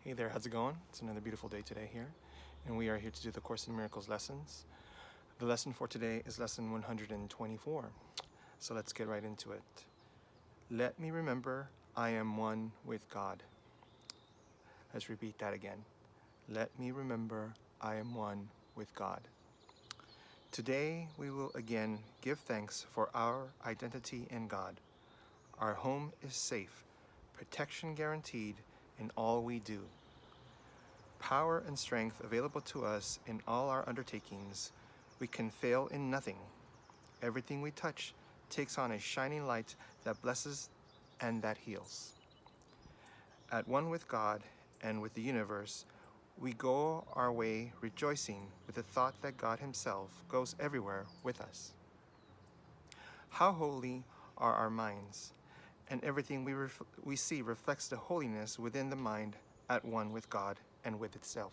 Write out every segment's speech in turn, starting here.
Hey there, how's it going? It's another beautiful day today here, and we are here to do the Course in Miracles lessons. The lesson for today is lesson 124. So let's get right into it. Let me remember I am one with God. Let's repeat that again. Let me remember I am one with God. Today we will again give thanks for our identity in God. Our home is safe, protection guaranteed in all we do. Power and strength available to us in all our undertakings. We can fail in nothing. Everything we touch takes on a shining light that blesses and that heals. At one with God and with the universe, we go our way rejoicing with the thought that God Himself goes everywhere with us. How holy are our minds, and everything we see reflects the holiness within the mind at one with God and with itself.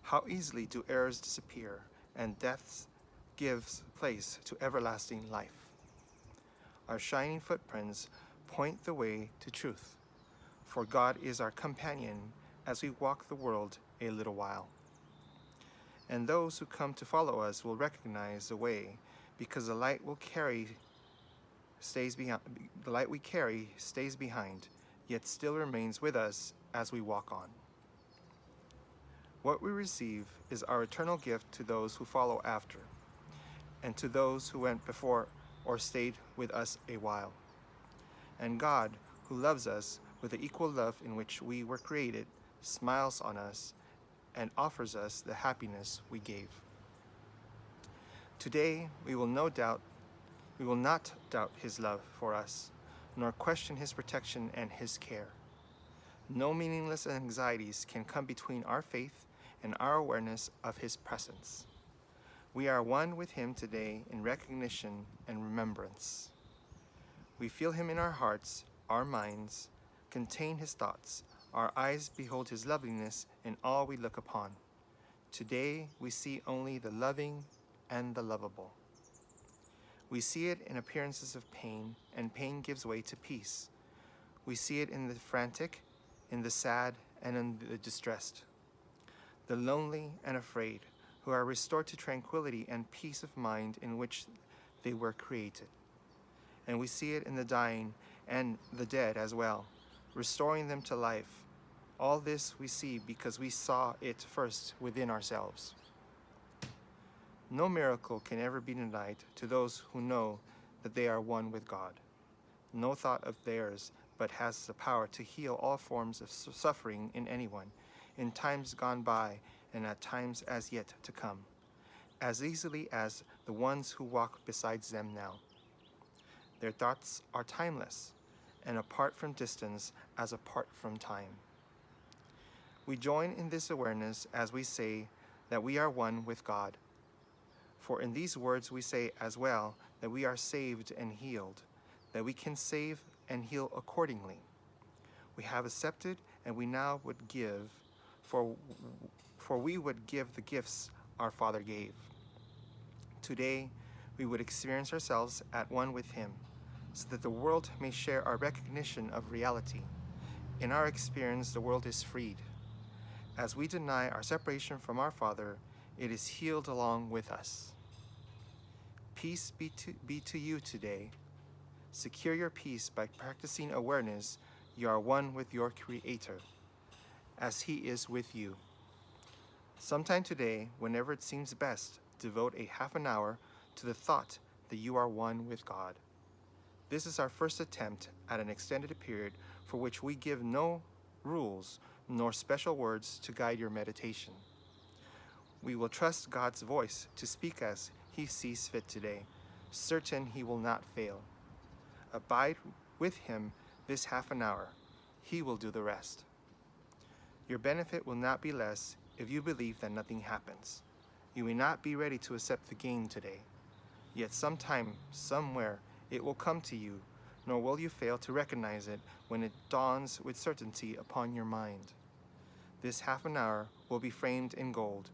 How easily do errors disappear, and death gives place to everlasting life. Our shining footprints point the way to truth, for God is our companion as we walk the world a little while. And those who come to follow us will recognize the way, because the light we carry stays behind, yet still remains with us as we walk on. What we receive is our eternal gift to those who follow after, and to those who went before or stayed with us a while. And God, who loves us with the equal love in which we were created, smiles on us and offers us the happiness we gave. Today, we will not doubt His love for us, nor question His protection and His care. No meaningless anxieties can come between our faith and our awareness of His presence. We are one with Him today in recognition and remembrance. We feel Him in our hearts, our minds contain His thoughts, our eyes behold His loveliness in all we look upon. Today we see only the loving and the lovable. We see it in appearances of pain, and pain gives way to peace. We see it in the frantic, in the sad, and in the distressed. The lonely and afraid, who are restored to tranquility and peace of mind in which they were created. And we see it in the dying and the dead as well, restoring them to life. All this we see because we saw it first within ourselves. No miracle can ever be denied to those who know that they are one with God. No thought of theirs but has the power to heal all forms of suffering in anyone, in times gone by and at times as yet to come, as easily as the ones who walk beside them now. Their thoughts are timeless, and apart from distance as apart from time. We join in this awareness as we say that we are one with God. For in these words we say as well that we are saved and healed, that we can save and heal accordingly. We have accepted, and we now would give, for we would give the gifts our Father gave. Today, we would experience ourselves at one with Him, so that the world may share our recognition of reality. In our experience, the world is freed. As we deny our separation from our Father, it is healed along with us. Peace be to you today. Secure your peace by practicing awareness you are one with your Creator, as He is with you. Sometime today, whenever it seems best, devote a half an hour to the thought that you are one with God. This is our first attempt at an extended period for which we give no rules nor special words to guide your meditation. We will trust God's voice to speak as He sees fit today, certain He will not fail. Abide with Him this half an hour. He will do the rest. Your benefit will not be less if you believe that nothing happens. You may not be ready to accept the gain today, yet sometime, somewhere, it will come to you, nor will you fail to recognize it when it dawns with certainty upon your mind. This half an hour will be framed in gold,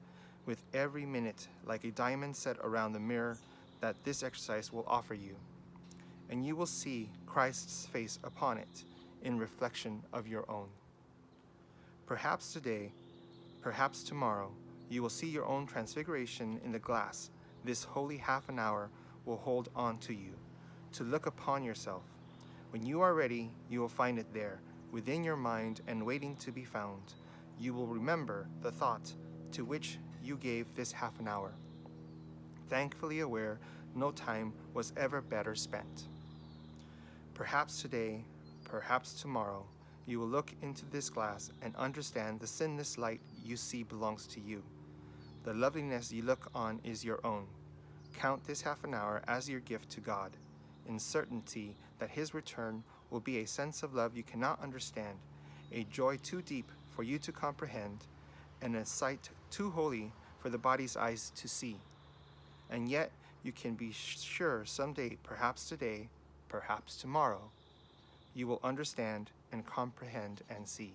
with every minute like a diamond set around the mirror that this exercise will offer you, and you will see Christ's face upon it in reflection of your own. Perhaps today, perhaps tomorrow, you will see your own transfiguration in the glass. This holy half an hour will hold on to you, to look upon yourself. When you are ready, you will find it there, within your mind and waiting to be found. You will remember the thought to which you gave this half an hour, thankfully aware no time was ever better spent. Perhaps today, perhaps tomorrow, you will look into this glass and understand the sinless light you see belongs to you. The loveliness you look on is your own. Count this half an hour as your gift to God, in certainty that His return will be a sense of love you cannot understand, a joy too deep for you to comprehend, and a sight too holy for the body's eyes to see. And yet you can be sure someday, perhaps today, perhaps tomorrow, you will understand and comprehend and see.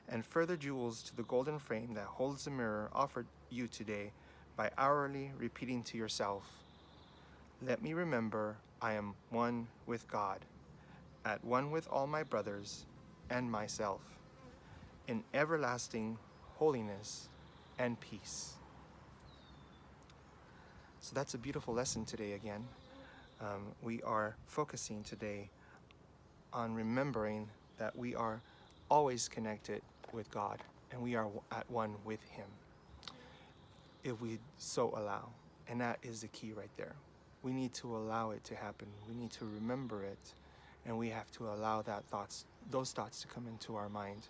And further jewels to the golden frame that holds the mirror offered you today by hourly repeating to yourself, let me remember I am one with God, at one with all my brothers and myself, in everlasting holiness and peace. So that's a beautiful lesson today again. We are focusing today on remembering that we are always connected with God and we are at one with Him, if we so allow. And that is the key right there. We need to allow it to happen. We need to remember it, and we have to allow those thoughts to come into our mind.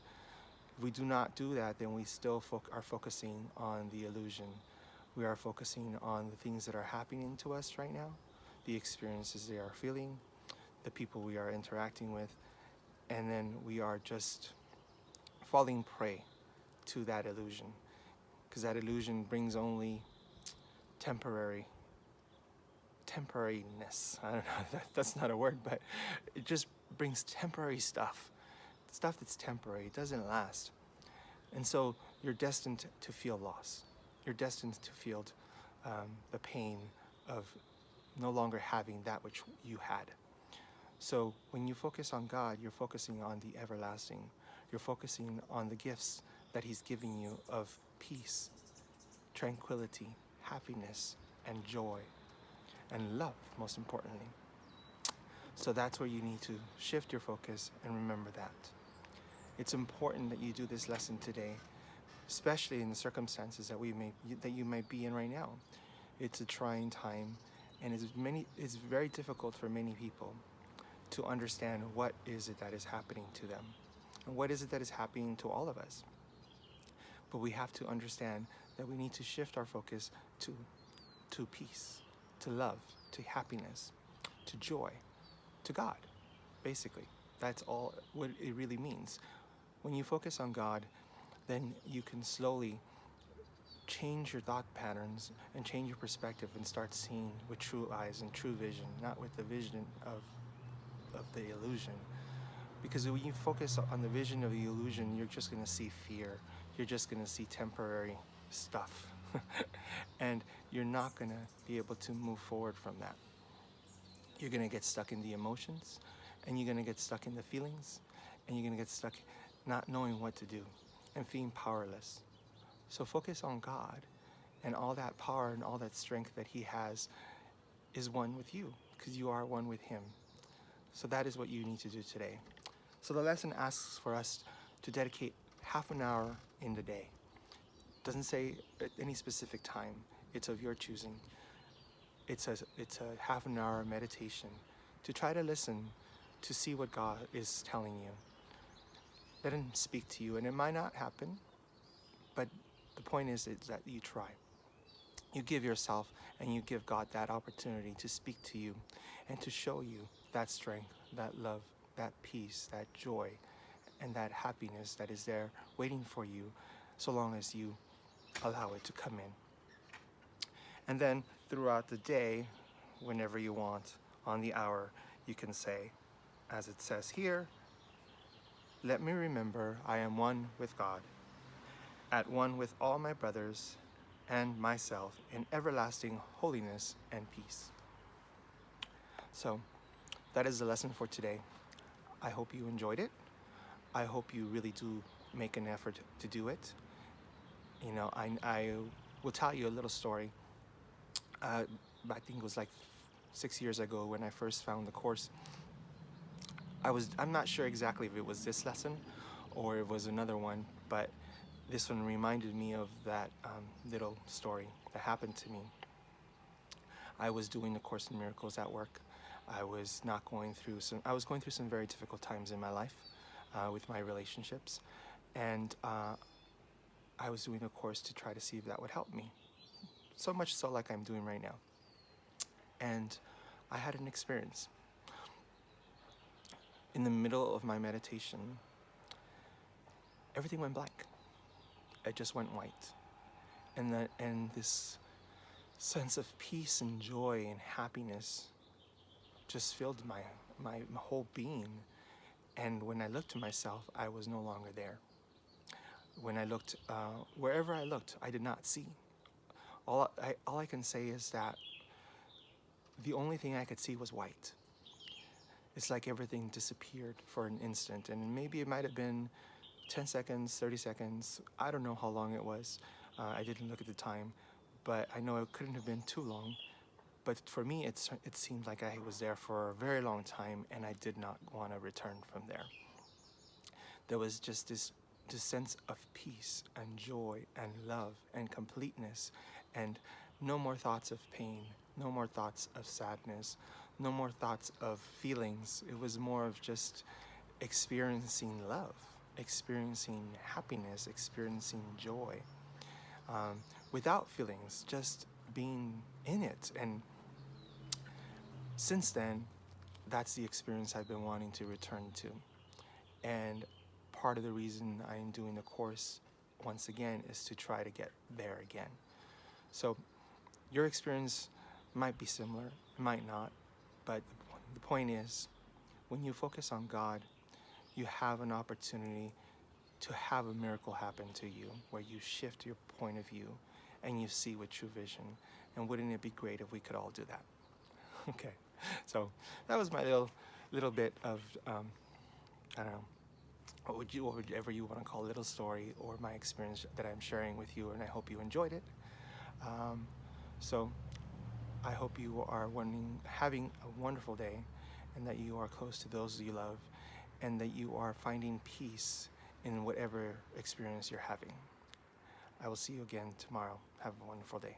If we do not do that, then we still are focusing on the illusion. We are focusing on the things that are happening to us right now, the experiences they are feeling, the people we are interacting with, and then we are just falling prey to that illusion, because that illusion brings only temporariness. I don't know, that's not a word, but it just brings temporary stuff that's temporary. It doesn't last. And so you're destined to feel loss. You're destined to feel the pain of no longer having that which you had. So when you focus on God, you're focusing on the everlasting. You're focusing on the gifts that He's giving you of peace, tranquility, happiness, and joy, and love, most importantly. So that's where you need to shift your focus and remember that. It's important that you do this lesson today, especially in the circumstances that you might be in right now. It's a trying time, and it's very difficult for many people to understand what is it that is happening to them, and what is it that is happening to all of us. But we have to understand that we need to shift our focus to peace, to love, to happiness, to joy, to God, basically. That's all what it really means. When you focus on God, then you can slowly change your thought patterns and change your perspective and start seeing with true eyes and true vision, not with the vision of the illusion. Because when you focus on the vision of the illusion, you're just going to see fear. You're just going to see temporary stuff. And you're not going to be able to move forward from that. You're going to get stuck in the emotions, and you're going to get stuck in the feelings, and you're going to get stuck not knowing what to do and feeling powerless. So focus on God, and all that power and all that strength that He has is one with you, because you are one with Him. So that is what you need to do today. So the lesson asks for us to dedicate half an hour in the day. It doesn't say at any specific time. It's of your choosing. It's a half an hour meditation to try to listen, to see what God is telling you. Let Him speak to you, and it might not happen, but the point is that you try. You give yourself and you give God that opportunity to speak to you and to show you that strength, that love, that peace, that joy, and that happiness that is there waiting for you, so long as you allow it to come in. And then throughout the day, whenever you want, on the hour, you can say, as it says here, let me remember I am one with God, at one with all my brothers and myself in everlasting holiness and peace. So that is the lesson for today. I hope you enjoyed it. I hope you really do make an effort to do it. You know, I will tell you a little story. I think it was like 6 years ago when I first found the course. I'm not sure exactly if it was this lesson or it was another one, but this one reminded me of that little story that happened to me. I was doing the Course in Miracles at work. I was going through some very difficult times in my life with my relationships, and I was doing a course to try to see if that would help me. So much so like I'm doing right now. And I had an experience. In the middle of my meditation, everything went blank. It just went white. And this sense of peace and joy and happiness just filled my whole being. And when I looked to myself, I was no longer there. When I looked, wherever I looked, I did not see. All I can say is that the only thing I could see was white. It's like everything disappeared for an instant, and maybe it might have been 10 seconds, 30 seconds. I don't know how long it was. I didn't look at the time, but I know it couldn't have been too long. But for me, it seemed like I was there for a very long time, and I did not want to return from there. There was just this sense of peace and joy and love and completeness, and no more thoughts of pain, no more thoughts of sadness, no more thoughts of feelings. It was more of just experiencing love, experiencing happiness, experiencing joy, without feelings, just being in it. And since then, that's the experience I've been wanting to return to. And part of the reason I am doing the course once again is to try to get there again. So your experience might be similar, it might not, but the point is, when you focus on God, you have an opportunity to have a miracle happen to you, where you shift your point of view and you see with true vision. And wouldn't it be great if we could all do that? Okay, so that was my little bit of, I don't know, whatever you want to call a little story or my experience that I'm sharing with you, and I hope you enjoyed it. So I hope you are having a wonderful day, and that you are close to those you love, and that you are finding peace in whatever experience you're having. I will see you again tomorrow. Have a wonderful day.